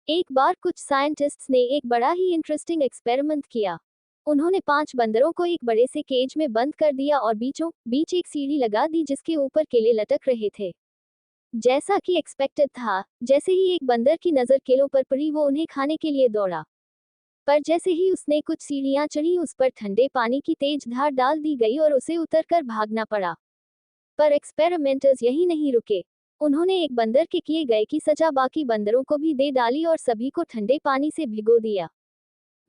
एक बार कुछ साइंटिस्ट्स ने एक बड़ा ही इंटरेस्टिंग एक्सपेरिमेंट किया। उन्होंने 5 बंदरों को एक बड़े से केज में बंद कर दिया और बीचों बीच एक सीढ़ी लगा दी जिसके ऊपर केले लटक रहे थे। जैसा कि एक्सपेक्टेड था, जैसे ही एक बंदर की नज़र केलों पर पड़ी वो उन्हें खाने के लिए दौड़ा। पर जैसे ही उसने कुछ सीढ़ियां चढ़ी उस पर ठंडे पानी की तेज धार डाल दी गई और उसे उतरकर भागना पड़ा। पर एक्सपेरिमेंटर्स यही नहीं रुके। उन्होंने एक बंदर के किए गए की सजा बाकी बंदरों को भी दे डाली और सभी को ठंडे पानी से भिगो दिया।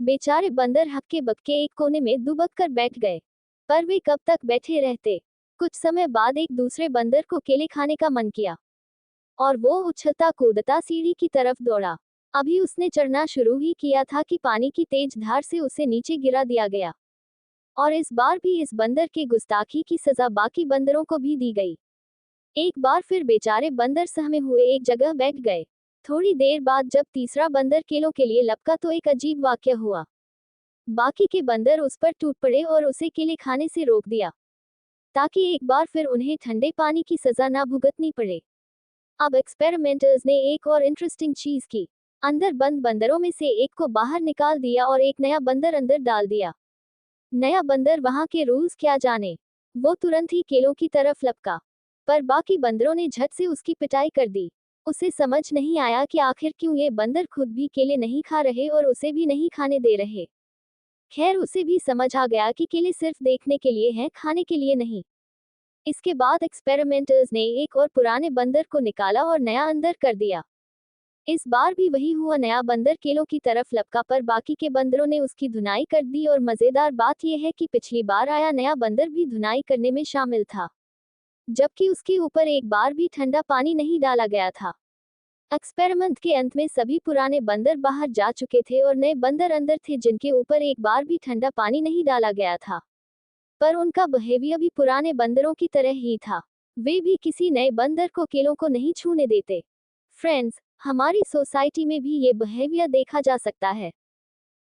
बेचारे बंदर हक्के बक्के एक कोने में दुबक कर बैठ गए। पर वे कब तक बैठे रहते। कुछ समय बाद एक दूसरे बंदर को केले खाने का मन किया और वो उछलता कूदता सीढ़ी की तरफ दौड़ा। अभी उसने चढ़ना शुरू ही किया था कि पानी की तेज धार से उसे नीचे गिरा दिया गया। और इस बार भी इस बंदर के गुस्ताखी की सजा बाकी बंदरों को भी दी गई। एक बार फिर बेचारे बंदर सहमे हुए एक जगह बैठ गए। थोड़ी देर बाद जब तीसरा बंदर केलों के लिए लपका तो एक अजीब वाक्य हुआ। बाकी के बंदर उस पर टूट पड़े और उसे केले खाने से रोक दिया ताकि एक बार फिर उन्हें ठंडे पानी की सजा ना भुगतनी पड़े। अब एक्सपेरिमेंटर्स ने एक और इंटरेस्टिंग चीज की। अंदर बंद बंदरों में से एक को बाहर निकाल दिया और एक नया बंदर अंदर डाल दिया। नया बंदर वहां के रूल्स क्या जाने, वो तुरंत ही केलों की तरफ लपका। पर बाकी बंदरों ने झट से उसकी पिटाई कर दी। उसे समझ नहीं आया कि आखिर क्यों ये बंदर खुद भी केले नहीं खा रहे और उसे भी नहीं खाने दे रहे। खैर उसे भी समझ आ गया कि केले सिर्फ देखने के लिए हैं, खाने के लिए नहीं। इसके बाद एक्सपेरिमेंटर्स ने एक और पुराने बंदर को निकाला और नया अंदर कर दिया। इस बार भी वही हुआ, नया बंदर केलों की तरफ लपका पर बाकी के बंदरों ने उसकी धुनाई कर दी और मजेदार बात यह है कि पिछली बार आया नया बंदर भी धुनाई करने में शामिल था, जबकि उसके ऊपर एक बार भी ठंडा पानी नहीं डाला गया था। एक्सपेरिमेंट के अंत में सभी पुराने बंदर बाहर जा चुके थे और नए बंदर अंदर थे जिनके ऊपर एक बार भी ठंडा पानी नहीं डाला गया था। पर उनका बिहेवियर भी पुराने बंदरों की तरह ही था। वे भी किसी नए बंदर को केलों को नहीं छूने देते। फ्रेंड्स, हमारी सोसाइटी में भी ये बिहेवियर देखा जा सकता है।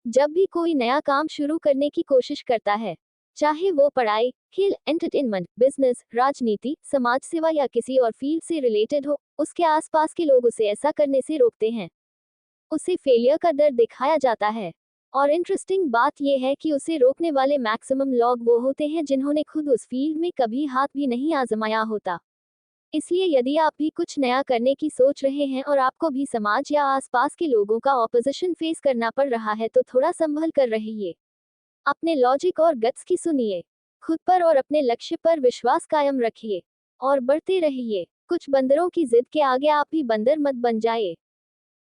जब भी कोई नया काम शुरू करने की कोशिश करता है, चाहे वो पढ़ाई, खेल, एंटरटेनमेंट, बिजनेस, राजनीति, समाज सेवा या किसी और फील्ड से रिलेटेड हो, उसके आसपास के लोग उसे ऐसा करने से रोकते हैं। उसे फेलियर का डर दिखाया जाता है। और इंटरेस्टिंग बात यह है कि उसे रोकने वाले मैक्सिमम लोग वो होते हैं जिन्होंने खुद उस फील्ड में कभी हाथ भी नहीं आजमाया होता। इसलिए यदि आप भी कुछ नया करने की सोच रहे हैं और आपको भी समाज या आसपास के लोगों का ऑपोजिशन फेस करना पड़ रहा है तो थोड़ा संभल कर रहिए। अपने लॉजिक और गट्स की सुनिए। खुद पर और अपने लक्ष्य पर विश्वास कायम रखिए और बढ़ते रहिए। कुछ बंदरों की जिद के आगे आप भी बंदर मत बन जाइए।